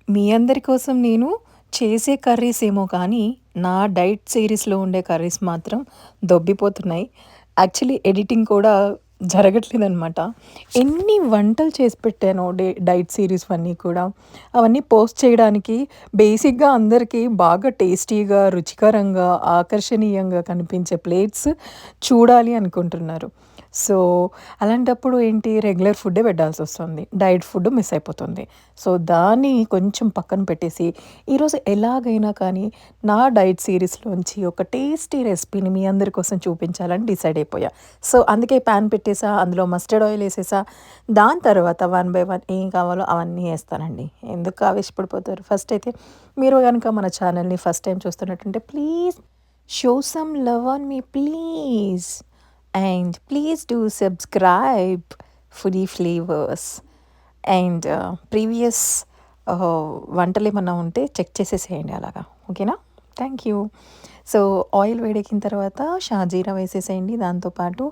మీ అందరి కోసం నేను చేసే కర్రీస్ ఏమో కానీ, నా డైట్ సీరీస్‌లో ఉండే కర్రీస్ మాత్రం దొబ్బిపోతున్నాయి. యాక్చువల్లీ ఎడిటింగ్ కూడా జరగట్లేదనమాట. ఎన్ని వంటలు చేసి పెట్టానో డైట్ సీరీస్ అన్నీ కూడా. అవన్నీ పోస్ట్ చేయడానికి బేసిక్‌గా అందరికీ బాగా టేస్టీగా, రుచికరంగా, ఆకర్షణీయంగా కనిపించే ప్లేట్స్ చూడాలి అనుకుంటున్నారు. సో, అలాంటప్పుడు ఏంటి రెగ్యులర్ ఫుడ్డే పెట్టాల్సొస్తుంది. డైట్ ఫుడ్ మిస్ అయిపోతుంది. సో, దాన్ని కొంచెం పక్కన పెట్టేసి, ఈరోజు ఎలాగైనా కానీ నా డైట్ సీరీస్‌లోంచి ఒక టేస్టీ రెసిపీని మీ అందరి కోసం చూపించాలని డిసైడ్ అయిపోయా. సో, అందుకే పాన్ పెట్టేసా, అందులో మస్టర్డ్ ఆయిల్ ఏసేసా. దాని తర్వాత వన్ బై వన్ ఏం కావాలో అవన్నీ ఏస్తానండి. ఎందుకు ఆవేశపడిపోతారు? ఫస్ట్ అయితే మీరు గనక మన ఛానల్‌ని ఫస్ట్ టైమ్ చూస్తున్నట్టుంటే please show some love on me please. And please do subscribe Foodie Flavors. And previous వంటలేమన్నా ఉంటే చెక్ చేసేసేయండి అలాగా. ఓకేనా? Thank you. సో, ఆయిల్ వేడెక్కిన తర్వాత షాజీరా వేసేసేయండి. దాంతో పాటు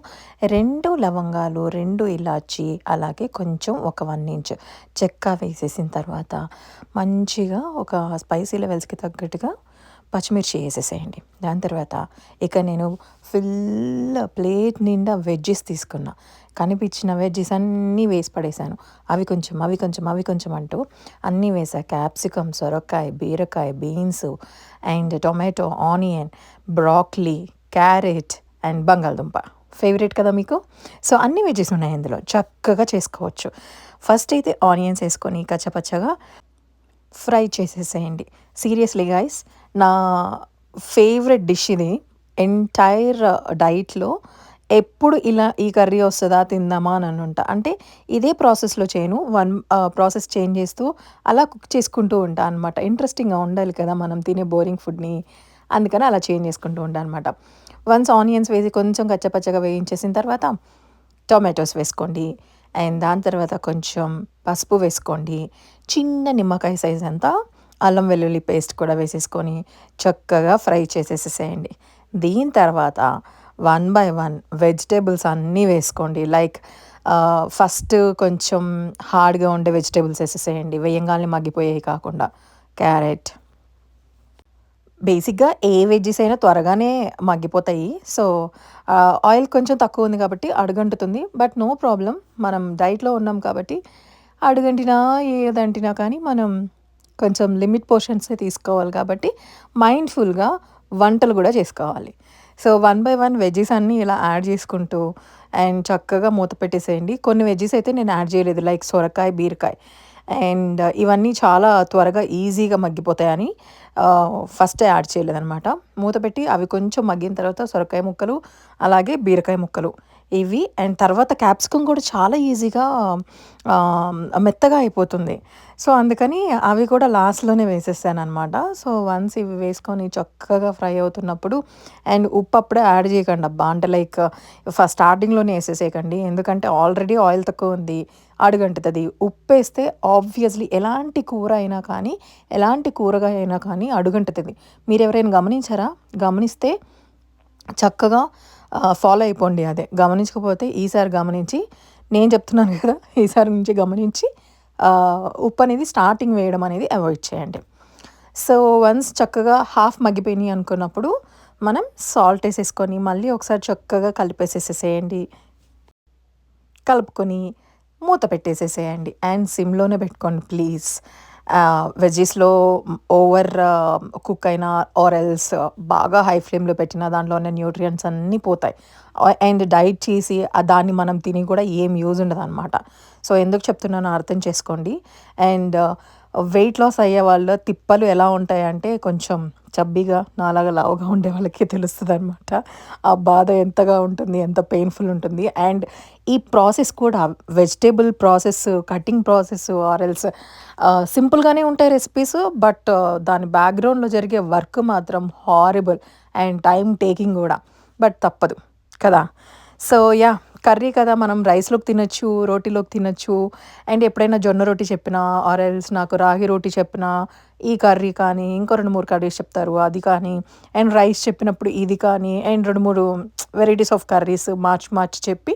2 లవంగాలు, 2 ఇలాచీ, అలాగే కొంచెం ఒక 1 ఇంచ్ చెక్క వేసేసిన తర్వాత మంచిగా ఒక స్పైసీ లెవెల్స్‌కి తగ్గట్టుగా పచ్చిమిర్చి ఏసేసేయండి. దాని తర్వాత ఇక నేను ఫుల్ ప్లేట్ నిండా వెజ్జీస్ తీసుకున్నా. కనిపించిన వెజ్జీస్ అన్నీ వేసి పడేసాను. అవి కొంచెం, అవి కొంచెం, అవి కొంచెం అంటూ అన్నీ వేసా. క్యాప్సికమ్, సొరకాయ, బీరకాయ, beans and tomato, onion, broccoli, carrot and బంగాళదుంప. ఫేవరెట్ కదా మీకు? సో, అన్ని వెజ్జీస్ ఉన్నాయి ఇందులో. చక్కగా చేసుకోవచ్చు. ఫస్ట్ అయితే ఆనియన్స్ ఏసుకొని కచ్చపచ్చగా ఫ్రై చేసేసేయండి. సీరియస్లీ గైస్, నా ఫేవరెట్ డిష్ ఇది. ఎంటైర్ డైట్‌లో ఎప్పుడు ఇలా ఈ కర్రీ వస్తదా తిందామా అని అనుంటా. అంటే ఇదే ప్రాసెస్‌లో చేయను. ప్రాసెస్ చేంజ్ చేస్తూ అలా కుక్ చేసుకుంటూ ఉంటా అనమాట. ఇంట్రెస్టింగ్‌గా ఉండాలి కదా మనం తినే బోరింగ్ ఫుడ్‌ని. అందుకని అలా చేంజ్ చేసుకుంటూ ఉంటా అనమాట. వన్స్ ఆనియన్స్ వేసి కొంచెం కచ్చపచ్చగా వేయించేసిన తర్వాత టొమాటోస్ వేసుకోండి. అండ్ దాని తర్వాత కొంచెం పసుపు వేసుకోండి. చిన్న నిమ్మకాయ సైజ్ అంత అల్లం వెల్లుల్లి పేస్ట్ కూడా వేసేసుకొని చక్కగా ఫ్రై చేసేసేసేయండి. దీని తర్వాత వన్ బై వన్ వెజిటబుల్స్ అన్నీ వేసుకోండి. లైక్ ఫస్ట్ కొంచెం హార్డ్‌గా ఉండే వెజిటబుల్స్ ఏసేసేయండి. వేయంగాల్నే మగ్గిపోయేయి కాకుండా. క్యారెట్, బేసిక్‌గా ఏ వెజ్జీస్ అయినా త్వరగానే మగ్గిపోతాయి. సో, ఆయిల్ కొంచెం తక్కువ ఉంది కాబట్టి అడుగంటుతుంది. But no problem. మనం డైట్‌లో ఉన్నాం కాబట్టి అడుగంటినా, ఏదంటినా కానీ మనం కొంచెం లిమిట్ పోర్షన్సే తీసుకోవాలి కాబట్టి మైండ్‌ఫుల్‌గా వంటలు గూడా చేసుకోవాలి. So, one by one veggies అన్నీ ఇలా యాడ్ చేసుకుంటూ అండ్ చక్కగా మూత పెట్టేసేయండి. కొన్ని వెజ్జీస్ అయితే నేను యాడ్ చేయలేదు. లైక్ సొరకాయ, బీరకాయ అండ్ ఇవన్నీ చాలా త్వరగా ఈజీగా మగ్గిపోతాయని ఫస్టే యాడ్ చేయలేదనమాట. మూత పెట్టి అవి కొంచెం మగ్గిన తర్వాత సొరకాయ ముక్కలు, అలాగే బీరకాయ ముక్కలు ఇవి అండ్ తర్వాత క్యాప్సికమ్ కూడా చాలా ఈజీగా మెత్తగా అయిపోతుంది. సో, అందుకని అవి కూడా లాస్ట్‌లోనే వేసేసాననమాట. సో, వన్స్ ఇవి వేసుకొని చక్కగా ఫ్రై అవుతున్నప్పుడు అండ్ ఉప్పు అప్పుడే యాడ్ చేయకండి అబ్బా! అంటే లైక్ స్టార్టింగ్‌లోనే ఏసేసేయకండి. ఎందుకంటే ఆల్రెడీ ఆయిల్ తక్కువుంది. అడుగంటుతది. ఉప్పేస్తే ఆబ్వియస్‌లీ ఎలాంటి కూర అయినా కానీ, ఎలాంటి కూరగాయ అయినా కానీ అడుగంటుతది. మీరెవరైనా గమనించారా? గమనిస్తే చక్కగా ఫాలో అయిపోండి అదే. గమనించకపోతే ఈసారి గమనించి నేను చెప్తున్నాను కదా! ఈసారి నుంచి గమనించి ఉప్పనేది స్టార్టింగ్ వేయడం అనేది అవాయిడ్ చేయండి. సో, వన్స్ చక్కగా హాఫ్ మగ్గిపోయినాయి అనుకున్నప్పుడు మనం సాల్ట్ ఏసేసుకొని మళ్ళీ ఒకసారి చక్కగా కలిపేసేసేసేయండి. కలుపుకొని మూత పెట్టేసేసేయండి. అండ్ సిమ్‌లోనే పెట్టుకోండి ప్లీజ్. వెజ్జీస్‌లో ఓవర్ కుక్ అయినా ఆర్ ఎల్స్ బాగా హై ఫ్లేమ్‌లో పెట్టినా దాంట్లో ఉన్న న్యూట్రియంట్స్ అన్నీ పోతాయి. అండ్ డైట్ చేసి దాన్ని మనం తిని కూడా ఏం యూజ్ ఉండదనమాట. సో, ఎందుకు చెప్తున్నానో అర్థం చేసుకోండి. అండ్ వెయిట్ లాస్ అయ్యే వాళ్ళ తిప్పలు ఎలా ఉంటాయంటే కొంచెం చబ్బీగా నాలాగా లావుగా ఉండే వాళ్ళకే తెలుస్తదనమాట. ఆ బాధ ఎంతగా ఉంటుంది, ఎంత పెయిన్‌ఫుల్ ఉంటుంది. అండ్ ఈ ప్రాసెస్ కూడా vegetable process, cutting process or else సింపుల్‌గానే ఉంటాయి రెసిపీస్. బట్ దాని బ్యాక్‌గ్రౌండ్‌లో జరిగే వర్క్ మాత్రం హారిబుల్ అండ్ టైమ్ టేకింగ్ గూడా. బట్ తప్పదు కదా! So, yeah! కర్రీ కదా మనం రైస్‌లోకి తినొచ్చు, రోటీలోకి తినొచ్చు. అండ్ ఎప్పుడైనా జొన్న రోటి చెప్పినా ఆర్ ఎల్స్ నాకు రాగి రోటి చెప్పినా ఈ కర్రీ కానీ, ఇంకో 2, 3 కర్రీస్ చెప్తారు అది కానీ, అండ్ రైస్ చెప్పినప్పుడు ఇది కానీ, అండ్ 2, 3 వెరైటీస్ ఆఫ్ కర్రీస్ మార్చి మార్చి చెప్పి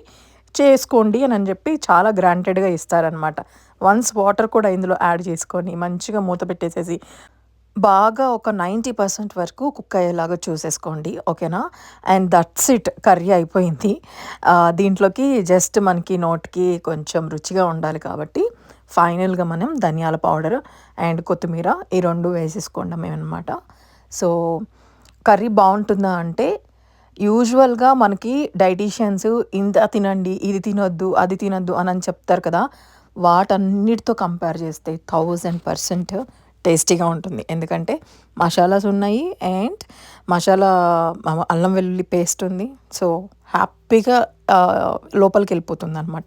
చేసుకోండి అని చెప్పి చాలా గ్రాంటెడ్‌గా ఇస్తారనమాట. వన్స్ వాటర్ కూడా ఇందులో యాడ్ చేసుకొని మంచిగా మూత పెట్టేసేసి బాగా ఒక 90% వరకు కుక్ అయ్యేలాగా చూసేసుకోండి. ఓకేనా? అండ్ దట్స్ ఇట్, కర్రీ అయిపోయింది. దీంట్లోకి జస్ట్ మనకి నోటికి కొంచెం రుచిగా ఉండాలి కాబట్టి ఫైనల్‌గా మనం ధనియాల పౌడర్ అండ్ కొత్తిమీర ఈ 2 వేసేసుకోవడమేనమాట. సో, కర్రీ బావుంటుందా అంటే యూజువల్‌గా మనకి డైటీషియన్స్ ఇంత తినండి, ఇది తినొద్దు, అది తినొద్దు అని చెప్తారు కదా! వాటన్నిటితో కంపేర్ చేస్తే 1000% టేస్టీగా ఉంటుంది. ఎందుకంటే మసాలాస్ ఉన్నాయి అండ్ మసాలా అల్లం వెల్లుల్లి పేస్ట్ ఉంది. సో, హ్యాపీగా లోపలికెళ్ళిపోతుందనమాట.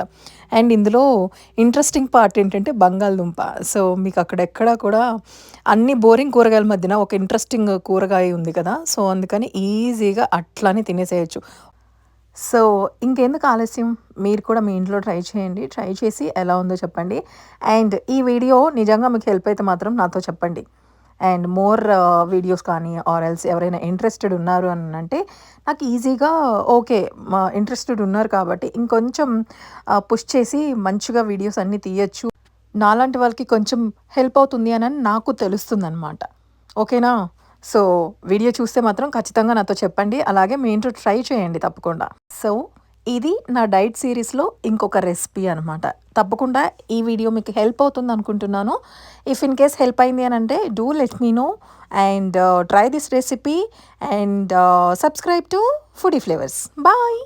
అండ్ ఇందులో ఇంట్రెస్టింగ్ పార్ట్ ఏంటంటే బంగాళదుంప. సో, మీకు అక్కడెక్కడ కూడా అన్ని బోరింగ్ కూరగాయల మధ్యన ఒక ఇంట్రెస్టింగ్ కూరగాయ ఉంది కదా! సో, అందుకని ఈజీగా అట్లనే తినేసేయొచ్చు. సో, ఇంకెందుకు ఆలస్యం? మీరు కూడా మీ ఇంట్లో ట్రై చేయండి. ట్రై చేసి ఎలా ఉందో చెప్పండి. అండ్ ఈ వీడియో నిజంగా మీకు హెల్ప్ అయితే మాత్రం నాతో చెప్పండి. అండ్ మోర్ వీడియోస్ కానీ ఆర్ ఎల్స్ ఎవరైనా ఇంట్రెస్టెడ్ ఉన్నారు అనంటే నాకు ఈజీగా ఓకే. ఇంట్రెస్టెడ్ ఉన్నారు కాబట్టి ఇంకొంచెం పుష్ చేసి మంచిగా వీడియోస్ అన్నీ తీయొచ్చు. నాలాంటి వాళ్ళకి కొంచెం హెల్ప్ అవుతుంది అని నాకు తెలుస్తుందనమాట. ఓకేనా? సో, వీడియో చూస్తే మాత్రం ఖచ్చితంగా నాతో చెప్పండి. అలాగే మీ ఇంట్లో ట్రై చేయండి తప్పకుండా. సో, ఇది నా డైట్ సీరీస్‌లో ఇంకొక రెసిపీ అనమాట. తప్పకుండా ఈ వీడియో మీకు హెల్ప్ అవుతుంది అనుకుంటున్నాను. ఇఫ్ ఇన్ కేస్ హెల్ప్ అయింది అనంటే do let me know and try this recipe and subscribe to Foodie Flavours. Bye.